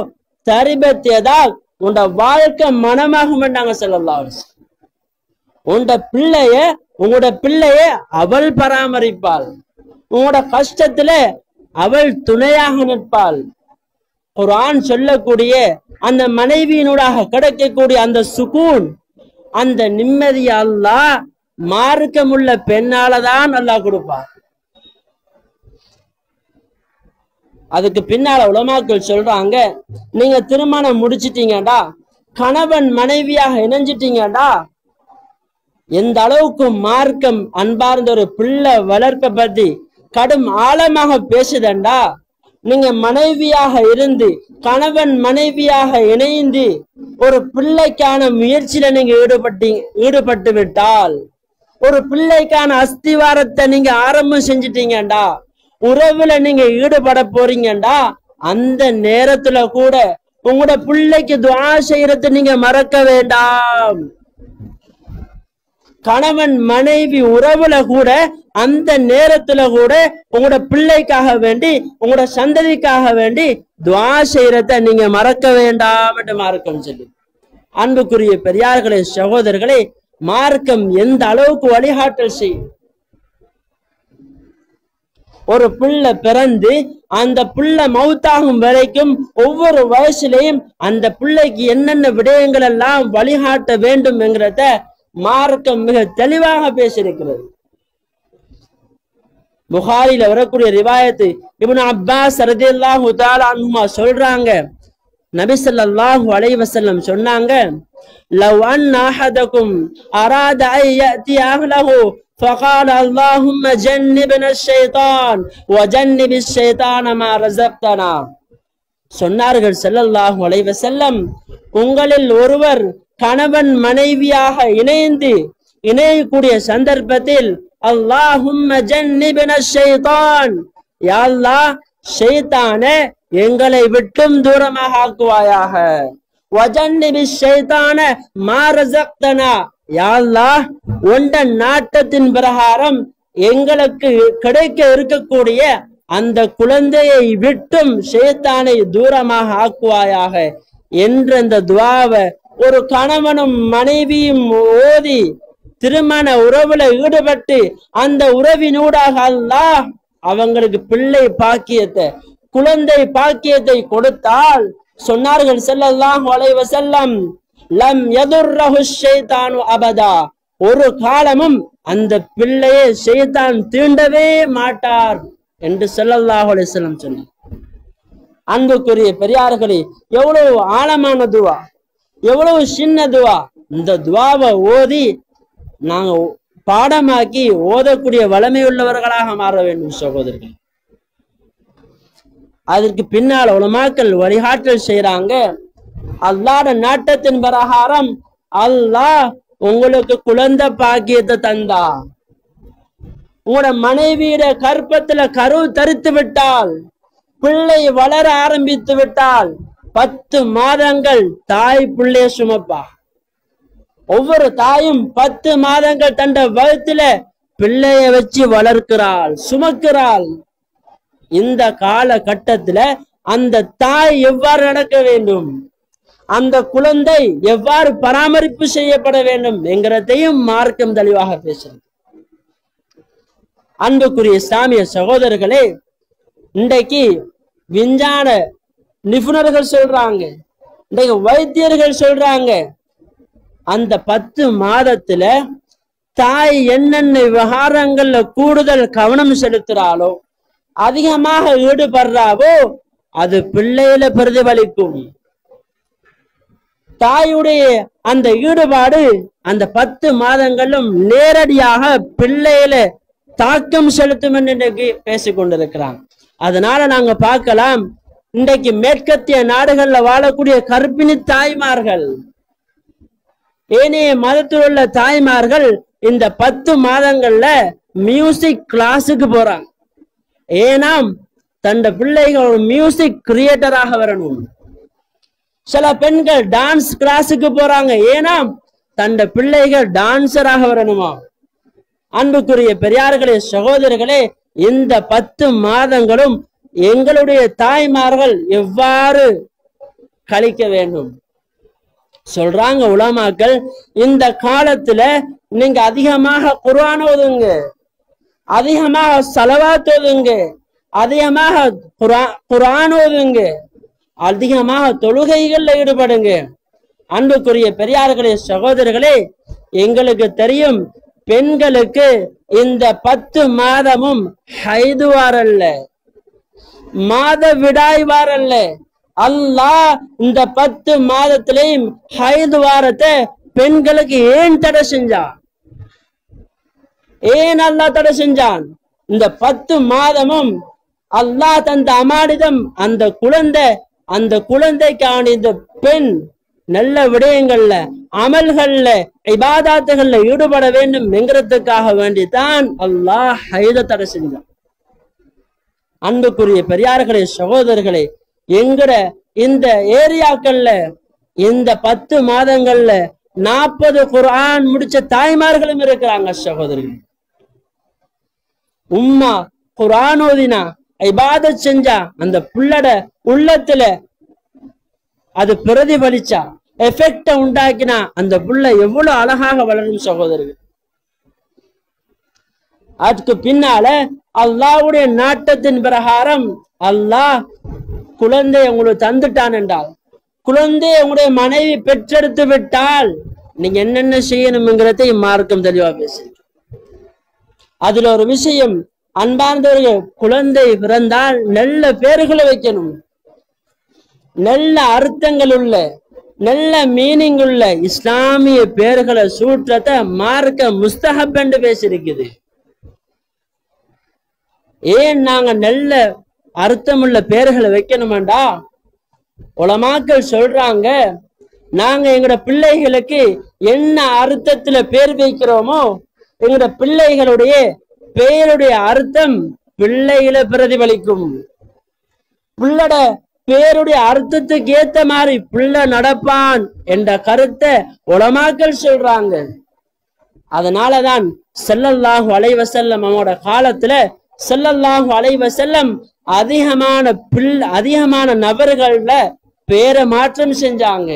தரிபத் யதாக், உண்ட வாழ்க்கை மனமாகும் என்றாங்க ஸல்லல்லாஹு அலைஹி வஸல்லம். உங்களோட பிள்ளைய அவள் பராமரிப்பாள். உங்களோட கஷ்டத்துல அவள் துணையாக நிற்பாள். குர்ஆன் சொல்லக்கூடிய அந்த மனைவியினூடாக கிடைக்கக்கூடிய அந்த சுகூன், அந்த நிம்மதி அல்லாஹ் மார்க்கமுள்ள பெண்ணாலதான் அல்லாஹ் கொடுப்பார். அதுக்கு பின்னால உலமாக்கள் சொல்றாங்க, நீங்க திருமணம் முடிச்சிட்டீங்கடா, கணவன் மனைவியாக இணைஞ்சிட்டீங்கடா, எந்த அளவுக்கு மார்க்கம் அன்பார்ந்த ஒரு பிள்ளை வளர்ப்பை பத்தி கடும் ஆழமாக பேசுதண்டா. நீங்க மனைவியாக இருந்து கணவன் மனைவியாக இணைந்து ஒரு பிள்ளைக்கான முயற்சியில நீங்க ஈடுபட்டு விட்டால், ஒரு பிள்ளைக்கான அஸ்திவாரத்தை நீங்க ஆரம்பம் செஞ்சிட்டீங்கடா, உறவுல நீங்க ஈடுபட போறீங்கடா, அந்த நேரத்துல கூட உங்களோட பிள்ளைக்கு துஆ செய்யறதை நீங்க மறக்க வேண்டாம். கணவன் மனைவி உறவுல கூட அந்த நேரத்துல கூட உங்களோட பிள்ளைக்காக வேண்டி உங்களோட சந்ததிக்காக வேண்டி துஆ செய்யறத நீங்க மறக்க வேண்டாம் என்று மார்க்கம் சொல்லி. அன்புக்குரிய பெரியார்களே, சகோதரர்களே, மார்க்கம் எந்த அளவுக்கு வழிகாட்டல் செய்யும். ஒரு பிள்ளை பிறந்து அந்த பிள்ளை மௌத்தாகும் வரைக்கும் ஒவ்வொரு வயசுலையும் அந்த பிள்ளைக்கு என்னென்ன விடயங்கள் எல்லாம் வழிகாட்ட வேண்டும் என்கிறத மார்க்கம் மிக தெளிவாக பேசியிருக்கிறது. புகாரில வரக்கூடிய ரிவாயத்து இப்னு அப்பாஸ் ரலியல்லாஹு தஆலா அன்ஹுமா சொல்றாங்க, நபி ஸல்லல்லாஹு அலைஹி வஸல்லம் சொன்னாங்க, லவ் அன்ன அஹதகும் அராத அன் யஅதி அஹ்லஹு فقال اللهم جنبنا الشيطان وجنب الشيطان ما رزقتنا. சொன்னார்கள் ஸல்லல்லாஹு அலைஹி வஸல்லம், உங்களில் ஒருவர் கணவன் மனைவியாக இணையக்கூடிய சந்தர்ப்பத்தில் அல்லாஹும்ம ஜன்னிப்னா ஷைத்தான், யா அல்லாஹ் ஷைத்தானை எங்களை விட்டும் தூரமாக ஆக்குவாயாக, வஜன்னிபி ஷைத்தான மா ரஸக்தனா, யா அல்லாஹ் உண்ட நாட்டத்தின் பிரகாரம் எங்களுக்கு கிடைக்க இருக்கக்கூடிய அந்த குழந்தையை விட்டும் ஷைத்தானை தூரமாக ஆக்குவாயாக என்ற அந்த துஆவை ஒரு கணவனும் மனைவியும் ஓதி திருமண உறவுல ஈடுபட்டு அந்த உறவினூடாக அல்லாஹ் அவங்களுக்கு பிள்ளை பாக்கியத்தை குழந்தை பாக்கியத்தை கொடுத்தால், சொன்னார்கள் ஸல்லல்லாஹு அலைஹி வஸல்லம், லம் யதுர்ரஹு ஷைத்தானு அபதா, ஒரு காலமும் அந்த பிள்ளையை ஷைத்தான் தீண்டவே மாட்டார் என்று ஸல்லல்லாஹு அலைஹி வஸல்லம் சொன்னார். அன்புக்குரிய பெரியார்களே, எவ்வளவு ஆழமான துஆ, எவ்வளவு சின்ன துஆ. இந்த துஆவை ஓதி நாங்க பாடமாக்கி ஓதக்கூடிய வளமை உள்ளவர்களாக மாற வேண்டும் சகோதரர்கள். அதற்கு பின்னால் உலமாக்கள் வழிகாட்டல் செய்யறாங்க, அல்லாஹ்வுடைய நாட்டத்தின் பிரகாரம் அல்லாஹ் உங்களுக்கு குழந்தை பாக்கியத்தை தந்தா, உங்களோட மனைவியிட கற்பத்துல கரு தரித்து விட்டால், பிள்ளை வளர ஆரம்பித்து விட்டால் 10 மாதங்கள் தாய் பிள்ளைய சுமப்பா. ஒவ்வொரு தாயும் 10 மாதங்கள் தண்ட வயிற்றுல பிள்ளைய வச்சு வளர்க்கிறாள், சுமக்கிறாள். இந்த காலகட்டத்துல அந்த தாய் எவ்வாறு நடக்க வேண்டும், அந்த குழந்தை எவ்வாறு பராமரிப்பு செய்யப்பட வேண்டும் என்கிறதையும் மார்க்கம் தெளிவாக பேசுறது. அன்புக்குரிய இஸ்லாமிய சகோதரர்களே, இன்றைக்கு விஞ்ஞான நிபுணர்கள் சொல்றாங்க, இன்றைக்கு வைத்தியர்கள் சொல்றாங்க, அந்த 10 மாதத்துல தாய் என்னென்ன விவகாரங்கள்ல கூடுதல் கவனம் செலுத்துறாளோ, அதிகமாக ஈடுபடுறாவோ, அது பிள்ளையில பிரதிபலிக்கும். தாயுடைய அந்த ஈடுபாடு அந்த 10 மாதங்களும் நேரடியாக பிள்ளையில தாக்கம் செலுத்தும் என்று இன்றைக்கு பேசிக் கொண்டிருக்கிறாங்க. அதனால நாங்க பார்க்கலாம், இன்றைக்கு மேற்கத்திய நாடுகள்ல வாழக்கூடிய கர்ப்பிணி தாய்மார்கள், ஏனைய மதத்தில் உள்ள தாய்மார்கள் இந்த 10 மாதங்கள்ல மியூசிக் கிளாஸுக்கு போறாங்க. ஏனாம் தண்ட பிள்ளைகள் மியூசிக் கிரியேட்டராக வரணும். சில பெண்கள் டான்ஸ் கிளாஸுக்கு போறாங்க, ஏனாம் தண்ட பிள்ளைகள் டான்சராக வரணுமா. அன்புக்குரிய பெரியார்களே, சகோதரர்களே, இந்த 10 மாதங்களும் எங்களுடைய தாய்மார்கள் எவ்வாறு கழிக்க வேண்டும், சொல்றாங்க உலமாக்கள், இந்த காலத்துல நீங்க அதிகமாக குர்ஆன் ஓதுங்க, அதிகமாக ஸலவாத் ஓதுங்க, அதிகமாக குர்ஆன் ஓதுங்க, அதிகமாக தொழுகைகள்ல ஈடுபடுங்க. அன்புக்குரிய பெரியார்களே சகோதரர்களே, எங்களுக்கு தெரியும் பெண்களுக்கு இந்த 10 மாதமும் ஹைது வாரல்ல, மாதவிடாய் வாரல்ல. அல்லாஹ் இந்த 10 மாதத்திலையும் ஹைது வாரத்தை பெண்களுக்கு ஏன் தடை செஞ்சான்? ஏன் அல்லாஹ் தடை செஞ்சான்? இந்த 10 மாதமும் அல்லாஹ் தந்த அமானிதம் அந்த குழந்தைக்கான இந்த பெண் நல்ல விடயங்கள்ல, அமல்கள்ல, இபாதாத்துகள்ல ஈடுபட வேண்டும் என்கிறதுக்காக வேண்டித்தான் அல்லாஹ் ஹைத தடை செஞ்சான். அன்புக்குரிய பெரியார்களே சகோதரர்களே, எங்கட இந்த ஏரியாக்கள்ல இந்த 10 மாதங்கள்ல 40 குர்ஆன் முடிச்ச தாய்மார்களும் இருக்கிறாங்க சகோதரர்கள். உம்மா குர்ஆன் ஓதினா, இபாதத் செஞ்சா, அந்த புள்ளட உள்ளத்துல அது பிரதிபலிச்சா, எஃபெக்ட உண்டாக்கினா அந்த புள்ள எவ்வளவு அழகாக வளரும் சகோதரர்கள். அதுக்கு பின்னால அல்லாஹ்வுடைய நாட்டத்தின் பிரகாரம் அல்லாஹ் குழந்தை உங்களுக்கு தந்துட்டான் என்றால், குழந்தையை உங்களுடைய மனைவி பெற்றெடுத்து விட்டால் நீங்க என்னென்ன செய்யணும்ங்கிறதை மார்க்கம் தெளிவா பேசு. அதுல ஒரு விஷயம், அன்பார்ந்தவர்கள், குழந்தை பிறந்தால் நல்ல பேர்களை வைக்கணும், நல்ல அர்த்தங்கள் உள்ள, நல்ல மீனிங் உள்ள இஸ்லாமிய பேர்களை சூற்றத்தை மார்க்க முஸ்தஹப் என்று பேசியிருக்குது. ஏன் நாங்க நல்ல அர்த்தமுள்ள பேர்களை வைக்கணுமாண்டா, உலமாக்கள் சொல்றாங்க, நாங்க எங்களோட பிள்ளைகளுக்கு என்ன அர்த்தத்துல பேர் வைக்கிறோமோ, எங்களோட பிள்ளைகளுடைய பேருடைய அர்த்தம் பிள்ளைகளை பிரதிபலிக்கும். பிள்ளட பேருடைய அர்த்தத்துக்கு ஏத்த மாதிரி பிள்ளை நடப்பான் என்ற கருத்தை உலமாக்கள் சொல்றாங்க. அதனாலதான் ஸல்லல்லாஹு அலைஹி வஸல்லம் அவங்களோட காலத்துல ஸல்லல்லாஹு அலைஹி வஸல்லம் அதிகமான நபர்கள்ல பேரை மாற்றம் செஞ்சாங்க.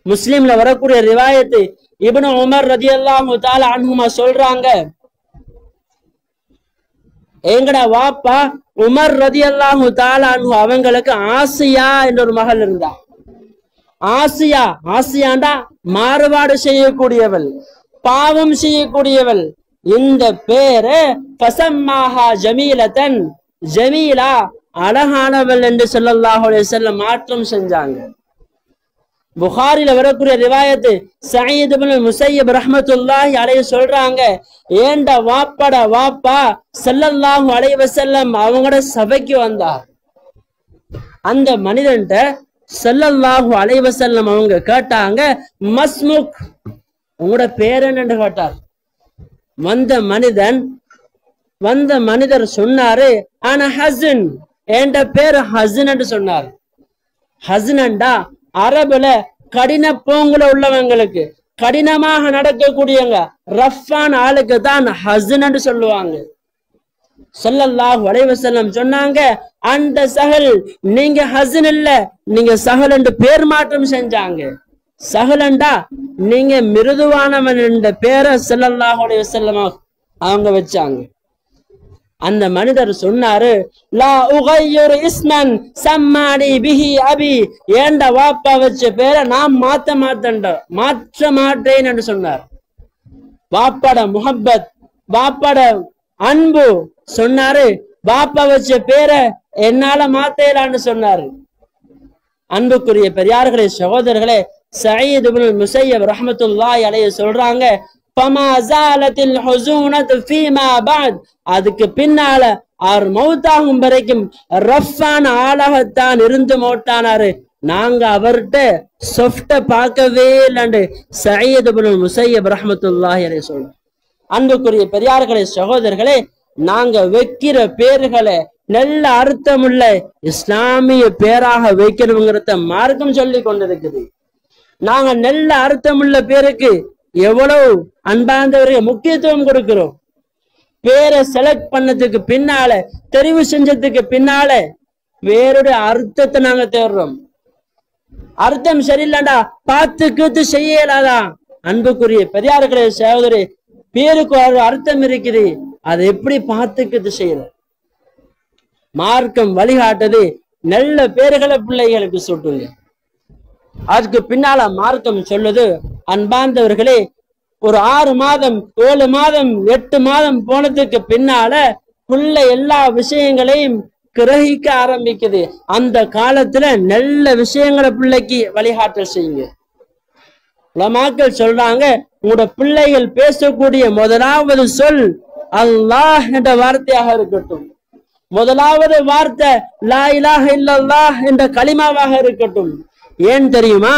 முஸ்லிம்ல வரக்கூடிய ரிவாயத்து இப்னு உமர் ரலியல்லாஹு தஆலா அன்ஹுமா சொல்றாங்க, எங்கட வாப்பா உமர் ரலியல்லாஹு தஆலா அன்ஹு அவங்களுக்கு ஆசியா என்ற ஒரு மகள் இருந்தா. ஆசியாண்டா மாறுபாடு செய்யக்கூடியவள், பாவம் செய்யக்கூடியவள். இந்த பேரு ஃபஸம்மாஹா ஜமீலத்தன், ஜமீலா அழகானவள் என்று ஸல்லல்லாஹு அலைஹி வஸல்லம் மாற்றம் செஞ்சாங்க. புகாரில வரக்கூடிய ரிவாயத்து சயீத் இப்னு முஸையப் ரஹ்மத்துல்லாஹி அலைஹி சொல்றாங்க, ஏண்ட வாப்பட வாப்பா ஸல்லல்லாஹு அலைஹி வஸல்லம் அவங்களோட சபைக்கு வந்தார். அந்த மனிதன்ட்ட ஸல்லல்லாஹு அலைஹி வஸல்லம் அவங்க கேட்டாங்க, மஸ்முக், உங்களோட பேர் என்னன்னு கேட்டார். வந்த மனிதர் சொன்னாரு, ஆனா ஹசன், என்ற பேர் ஹசன் என்று சொன்னார். ஹசனண்டா அரபுல கடின போங்குல உள்ளவங்களுக்கு, கடினமாக நடக்கக்கூடியவங்க, ரஃபான் ஆளுக்கு தான் ஹசன் என்று சொல்லுவாங்க. ஸல்லல்லாஹு அலைஹி வஸல்லம் சொன்னாங்க, அந்த சஹல், நீங்க ஹசன் இல்ல, நீங்க சஹல் என்று பேர் மாற்றம் செஞ்சாங்க. சஹலண்டா நீங்க மிருதுவானவன் என்ற பேரை ஸல்லல்லாஹு அலைஹி வஸல்லம் அவங்க வச்சாங்க. அந்த மனிதர் சொன்னாரு, லா உகையிரு இஸ்மன் சம்மானி பிஹி அபி, ஏண்ட வாப்பா வச்ச பேரை நான் மாற்ற மாட்டேன் என்று சொன்னார். வாப்பாட முஹப்பத், வாப்பாட அன்பு சொன்னாரு, வாப்பா வச்ச பேரை என்னால மாத்தலான்னு சொன்னாரு. அன்புக்குரிய பெரியார்களே சகோதரர்களே, சயீத் இப்னு முஸையப் ரஹ்மத்துல்லாஹி அலைஹி சொல்றாங்க, ஃபமா ஸாலத்தில் ஹுஸூனத்து ஃபீமா பஅத், அதுக்கு பின்னால அவர் மௌத்தாகும் வரைக்கும் ரஃபான் ஆளாகத்தான் இருந்து மௌத்தானாரு. நாங்க அவர்கிட்ட சொஃப்ட பார்க்கவே இல்லைன்னு சயீத் இப்னு முஸையப் ரஹ்மத்துல்லாஹி அலைஹி சொல்றாங்க. அன்புக்குரிய பெரியார்களே சகோதரர்களே, நாங்க வைக்கிற பேர்களை நல்ல அர்த்தமுள்ள இஸ்லாமிய பேராக வைக்கணுங்கிறத மார்க்கம் சொல்லி கொண்டிருக்குது. நாங்க நல்ல அர்த்தமுள்ள பேருக்கு எவ்வளவு அன்பார்ந்தவர்கள் முக்கியத்துவம் கொடுக்கிறோம். பேரை செலக்ட் பண்ணதுக்கு பின்னால, தெரிவு செஞ்சதுக்கு பின்னால பேருடைய அர்த்தத்தை நாங்க தேடுறோம். அர்த்தம் சரியில்லைண்டா பார்த்து கீத்து செய்யலாதான். அன்புக்குரிய பெரியார்களே சகோதரி, பேருக்கு ஒரு அர்த்தம் இருக்குது, அதை எப்படி பார்த்து கீத்து செய்யல? மார்க்கம் வழிகாட்டது நல்ல பேர்களை பிள்ளைகளுக்கு சுட்டுங்க. அதுக்கு பின்னால மார்க்கம் சொல்லுது, அன்பார்ந்தவர்களே, ஒரு 6 மாதம் 7 மாதம் 8 மாதம் போனதுக்கு பின்னால பிள்ளை எல்லா விஷயங்களையும் கிரகிக்க ஆரம்பிக்குது. அந்த காலத்துல நல்ல விஷயங்களை பிள்ளைக்கு வழிகாட்டல் செய்யுங்க. உலமாக்கள் சொல்றாங்க, உங்களோட பிள்ளைகள் பேசக்கூடிய முதலாவது சொல் அல்லாஹ் என்ற வார்த்தையாக இருக்கட்டும். முதலாவது வார்த்தை லா இலாஹ இல்லல்லாஹ் என்ற கலிமாவாக இருக்கட்டும். ஏன் தெரியுமா?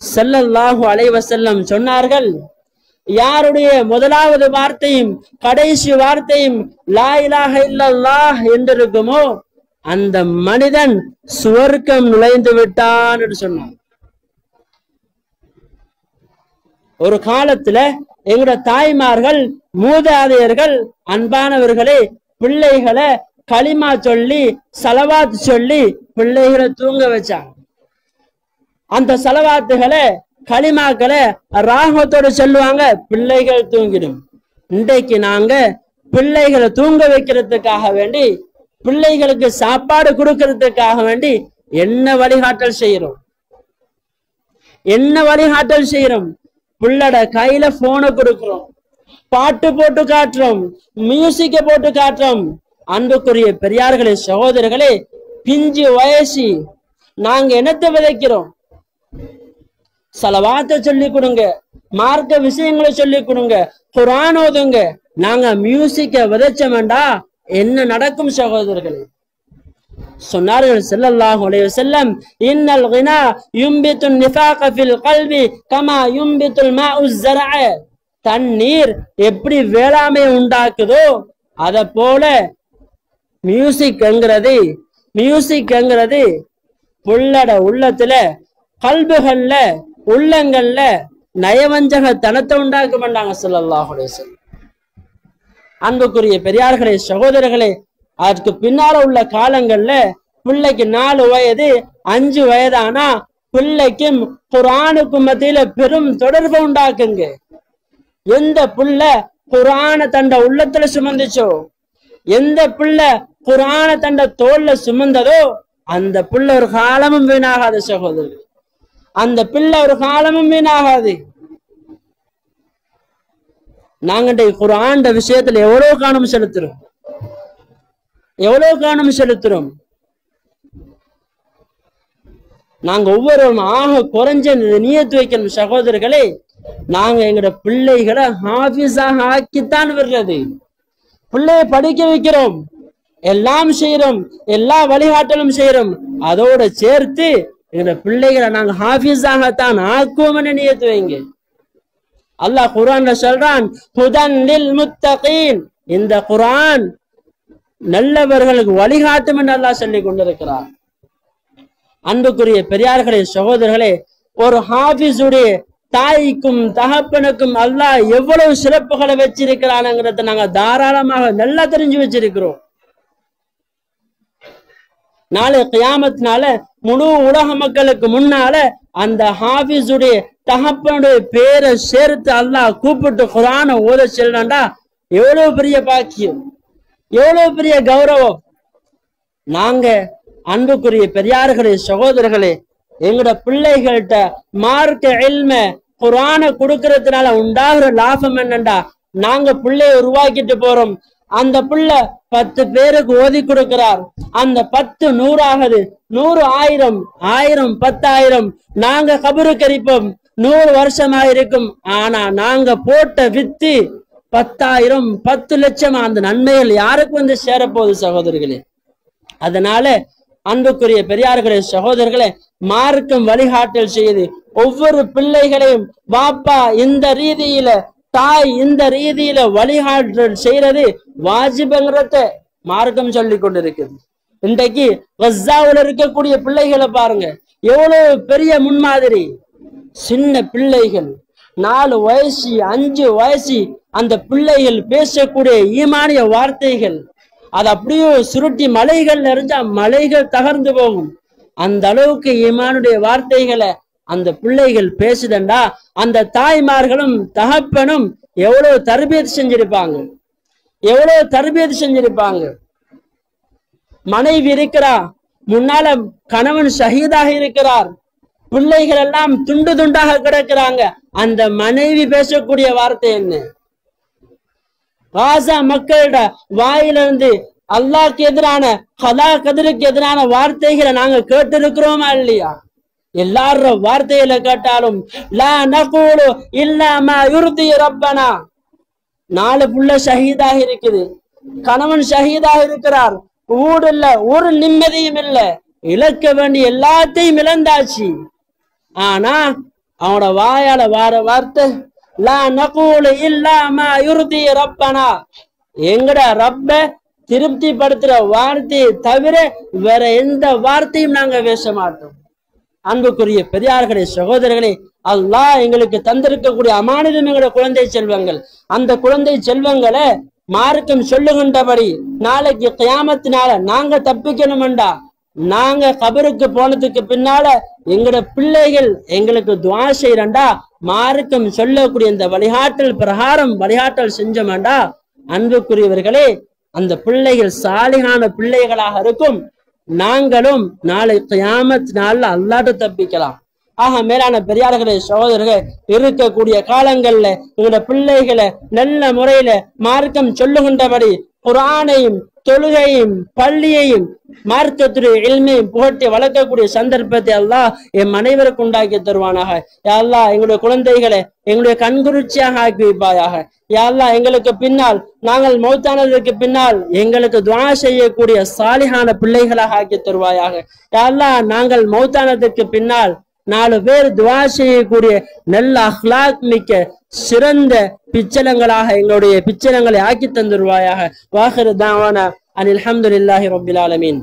ஸல்லல்லாஹு அலைஹி வஸல்லம் சொன்னார்கள், யாருடைய முதலாவது வார்த்தையும் கடைசி வார்த்தையும் லா இலாஹ இல்லல்லாஹ் என்றிருக்குமோ அந்த மனிதன் சுவர்க்கம் நுழைந்து விட்டான் என்று சொன்னான். ஒரு காலத்துல எங்களோட தாய்மார்கள் மூதாதையர்கள் அன்பானவர்களே பிள்ளைகளை களிமா சொல்லி சலவாத் சொல்லி பிள்ளைகளை தூங்க வச்சாங்க. அந்த சலவாத்துகளை களிமாக்களை ராகத்தோடு சொல்லுவாங்க, பிள்ளைகள் தூங்கிடும். இன்றைக்கு நாங்க பிள்ளைகளை தூங்க வைக்கிறதுக்காக வேண்டி, பிள்ளைகளுக்கு சாப்பாடு கொடுக்கறதுக்காக வேண்டி என்ன வழிகாட்டல் செய்யறோம்? என்ன வழிகாட்டல் செய்யறோம்? பிள்ளட கையில போனை கொடுக்கிறோம், பாட்டு போட்டு காட்டுறோம், மியூசிக்க போட்டு காட்டுறோம். அன்புக்குரிய பெரியார்களே சகோதரர்களே, பிஞ்சு வயசு நாங்க என்னத்தை விதைக்கிறோம்? சலவாத்தை சொல்லி கொடுங்க, மார்க்க விஷயங்களை சொல்லி கொடுங்க, குர்ஆன் ஓதுங்க. நாங்க மியூசிக்க விதைச்சோம்டா என்ன நடக்கும் சகோதரர்களே? சொன்னார்கள் ஸல்லல்லாஹு அலைஹி வஸல்லம், இன்னல் கினா யும்பித்து நிஃபாக ஃபில் கல்பி கமா யும்பித்துல் மாஉ ஸரஅ. தண்ணீர் எப்படி வேளாமை உண்டாக்குதோ அத போல மியூசிக் என்கிறது புள்ளட உள்ளத்துல கல்புகள்ல உள்ளங்கள்ல நயவஞ்சக தனத்தை உண்டாக்க மாட்டாங்க ஸல்லல்லாஹு அலைஹி வஸல்லம். அன்புக்குரிய பெரியார்களே சகோதரர்களே, அதுக்கு பின்னால உள்ள காலங்கள்ல பிள்ளைக்கு 4 வயது 5 வயதானா பிள்ளைக்கும் குர்ஆனுக்கும் மத்தியில பெரும் தொடர்பு உண்டாக்குங்க. எந்த பிள்ளை குர்ஆன தண்ட உள்ளத்துல சுமந்துச்சோ, எந்த பிள்ளை குர்ஆன தண்ட தோல்ல சுமந்ததோ அந்த பிள்ளை ஒரு காலமும் வீணாகாது சகோதரர். அந்த பிள்ளை ஒரு காலமும் வீணாகாது. நாங்க குர்ஆன் விஷயத்துல எவ்வளவு கவனம் செலுத்துறோம்? நாங்க ஒவ்வொருவரும் ஆக குறைஞ்ச நியத்து வைக்கணும் சகோதரர்களே. நாங்க எங்கட பிள்ளைகளை ஹாஃபிஸாக ஆக்கித்தான் விடுறது. பிள்ளைய படிக்க வைக்கிறோம், எல்லாம் செய்யறோம், எல்லா வழிகாட்டலும் செய்யறோம். அதோட சேர்த்து எங்கட பிள்ளைகளை நாங்க ஹாஃபிஸாகத்தான் ஆக்குவோம்னு நியத்து வைங்க. அல்லாஹ் குர்ஆன்ல சொல்றான், ஹுதன் லில் முத்தகீன். இந்த குர்ஆன் நல்லவர்களுக்கு வழிகாட்டும் என்று அல்லாஹ் சொல்லிக் கொண்டிருக்கிறார். அன்புக்குரிய பெரியார்களே சகோதரர்களே, ஒரு ஹாஃபிஸுடைய தாய்க்கும் தகப்பனுக்கும் அல்லாஹ் எவ்வளவு சிறப்புகளை வச்சிருக்கிறான்ங்கிறத நாங்க தாராளமாக நல்லா தெரிஞ்சு வச்சிருக்கிறோம். நாளை கியாமத்தினால முழு உலக மக்களுக்கு முன்னால அந்த ஹாஃபிஸுடைய தகப்பனுடைய பேரை சேர்த்து அல்லாஹ் கூப்பிட்டு குர்ஆனை ஓத சொல்றான்டா, எவ்வளவு பெரிய பாக்கியம், எவ்வளவு பெரிய கௌரவம். நாங்க அன்புக்குரிய பெரியார்களே சகோதரர்களே, எங்கட பிள்ளைகள்கிட்ட மார்க்க இல்ம குர்ஆனை கொடுக்கறதுனால உண்டாகிற லாபம் என்னண்டா, நாங்க பிள்ளைய உருவாக்கிட்டு போறோம். அந்த பிள்ளை 10 பேருக்கு ஓதி கொடுக்கிறார். அந்த 10 100 ஆகுது, 100 1000, 1000 10,000. நாங்க கபரு கரிப்போம், 100 வருஷமா இருக்கும். ஆனா நாங்க போட்ட வித்து 10,000 10 லட்சம். அந்த நன்மைகள் யாருக்கு வந்து சேரப்போகுது சகோதரர்களே? அதனால அன்புக்குரிய பெரியார்களே சகோதரர்களே, மார்க்கம் வழிகாட்டல் செய்யுது. ஒவ்வொரு பிள்ளைகளையும் வாப்பா இந்த ரீதியில, தாய் இந்த ரீதியில வழிகாட்டல் செய்யறது வாஜிபங்கிறத மார்க்கம் சொல்லி கொண்டிருக்குது. இன்றைக்கு கஸாவுல இருக்கக்கூடிய பிள்ளைகளை பாருங்க, எவ்வளவு பெரிய முன்மாதிரி. சின்ன பிள்ளைகள் 4 வயசு 5 வயசு அந்த பிள்ளைகள் பேசக்கூடிய ஈமானிய வார்த்தைகள், அது அப்படியே சுருட்டி மலைகள் எறிஞ்சா மலைகள் தகர்ந்து போகும். அந்த அளவுக்கு ஈமானுடைய வார்த்தைகளை அந்த பிள்ளைகள் பேசுதண்டா அந்த தாய்மார்களும் தகப்பனும் எவ்வளவு தர்பியத் செஞ்சிருப்பாங்க, எவ்வளவு தர்பியத் செஞ்சிருப்பாங்க. மனைவி இருக்கிறா, முன்னால கணவன் ஷஹீதாக இருக்கிறார், பிள்ளைகள் எல்லாம் துண்டு துண்டாக கிடக்கிறாங்க. அந்த மனைவி பேசக்கூடிய வார்த்தை என்ன? காசா மக்களோட வாயிலிருந்து அல்லாஹ்க்கு எதிரான கலா கதிருக்கு எதிரான வார்த்தைகளை நாங்க கேட்டு இருக்கிறோமா இல்லையா? எல்லார வார்த்தைகளை கேட்டாலும் லா நகூலு இல்லா மா யுர்தி ரப்பனா. 4 புள்ள ஷஹீதாக இருக்குது, கணவன் ஷஹீதாக இருக்கிறார், ஊடு இல்ல, ஒரு நிம்மதியும் இல்ல, இழக்க வேண்டிய எல்லாத்தையும் இழந்தாச்சு. ஆனா அவனோட வாயால வார வார்த்தை லா நகூலு இல்லா மா யுர்தி ரப்பனா. எங்கட ரப்ப திருப்தி படுத்துற வார்த்தையை தவிர வேற எந்த வார்த்தையும் நாங்க பேச மாட்டோம். அன்புக்குரிய பெரியார்களே, சகோதரர்களே, அல்லாஹ் எங்களுக்கு தந்திருக்கக்கூடிய அமானிதம் எங்களுடைய குழந்தை செல்வங்கள். அந்த குழந்தை செல்வங்களை மார்க்கம் சொல்லுகின்றபடி நாளைக்கு கியாமத்தினால நாங்க தப்பிக்கணும்டா, நாங்க கபருக்கு போனதுக்கு பின்னால எங்கட பிள்ளைகள் எங்களுக்கு துஆ செய்யறண்டா, மார்க்கம் சொல்லக்கூடிய இந்த வழிகாட்டல் பிரகாரம் வழிகாட்டல் செஞ்சோம்டா, அன்புக்குரியவர்களே, அந்த பிள்ளைகள் சாலிகான பிள்ளைகளாக இருக்கும். நாங்களும் நாளை கியாமத் நாள்ல அல்லாஹ்ட்ட தப்பிக்கலாம். ஆக மேலான பெரியார்களே, சகோதரர்கள், இருக்கக்கூடிய காலங்கள்ல எங்களோட பிள்ளைகளை நல்ல முறையில மார்க்கம் சொல்லுகின்றபடி குர்ஆனையும் தொழுகையும் பள்ளியையும் மார்க்கத்துடைய இல்மையும் புகட்டி வளர்க்கக்கூடிய சந்தர்ப்பத்தை அல்லாஹ் என் அனைவருக்கு உண்டாக்கி தருவானாக. யா அல்லாஹ் எங்களுடைய குழந்தைகளை எங்களுடைய கண்குறிச்சியாக ஆக்கி வைப்பாயாக. யா அல்லாஹ் எங்களுக்கு பின்னால் நாங்கள் மௌத்தானதற்கு பின்னால் எங்களுக்கு துஆ செய்யக்கூடிய சாலிஹான பிள்ளைகளாக ஆக்கி தருவாயாக. யா அல்லாஹ் நாங்கள் மௌத்தானதற்கு பின்னால் 4 பேர் துஆ செய்யக்கூடிய நல்ல அஹ்லாக் மிக்க சிறந்த பிச்சலங்களாக எங்களுடைய பிச்சலங்களை ஆக்கி தந்துருவாயாக. வாஹிரு தாவானா அனில் ஹம்துலில்லாஹி ரப்பில் ஆலமீன்.